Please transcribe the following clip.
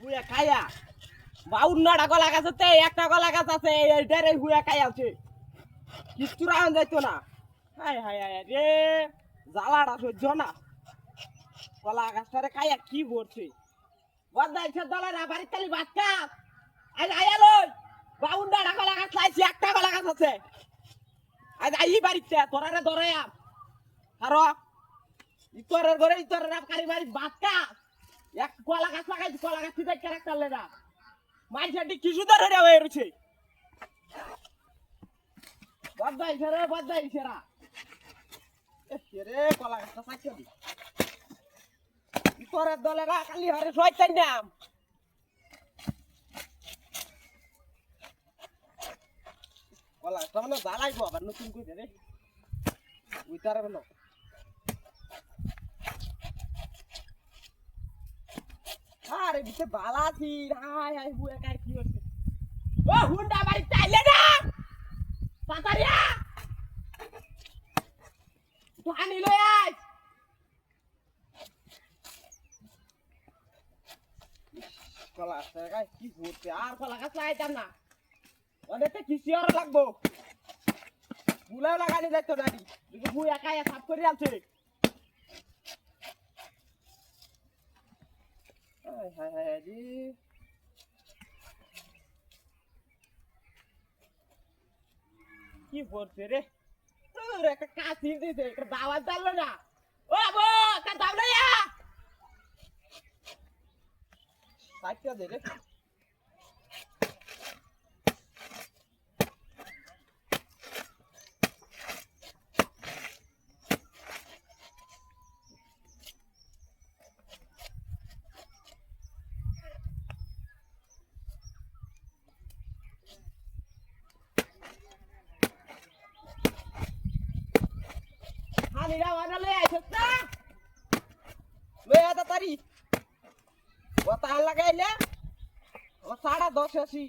হুয়া খায়া বাউন্নটা কলা গাছ আছে একটা কলা গাছ আছে এইটারে হুয়া খাইয়া আছে কিচ্ছু রাখা যাইতো না হায় হায় হায় রে জ্বালাটা সহ্য না কলা গাছটারে খাইয়া কি করছে বদাইছে দলেরা বাড়ির তালি ভাত খা আজ আয়া লই বাউন্নটা কলা গাছ লাইছি একটা কলা গাছ আছে আজ আই বাড়িতে তোরারে ধরে আরো ইতরের ঘরে ইতরের কারি বাড়ি ভাত খা এক কলা গাছ লাগাইছি কলা গাছ থেকে ক্যারেক্টার লেনা মাইসাটি কিছু ধরে রে হয়ে রয়েছে বদাইছে রা রে কলা গাছটা চাইছে ইতরের দলেরা খালি হরে শয়তান নাম কলা গাছটা মানে জ্বালাইবো আবার নতুন করে রে উইতার বলো আরে বিতে বালা আছি হাই হাই বুয়া কার কি হচ্ছে ও হুন্ডা বাড়ি চাইলে না পাতারিয়া তো আনি লই আই কলা গাছ কি হচ্ছে আর কলা গাছ লাগাইতাম না ওদেরতে কিসি আর লাগবো বুলাও লাগানি যাইতো না যদি বুয়া কায়া সাফ করে আছে হায় হায় হায় রে কি বলছে রে তোর একটা কাশি দিছে একটা দাওয়াত দিল না ও আবো তা দাও না সাইটটা দে রে হানিরা ওয়ানা লই আইছস না লই আতা তারি ও তাল লাগাইলে ও 10:30 আসি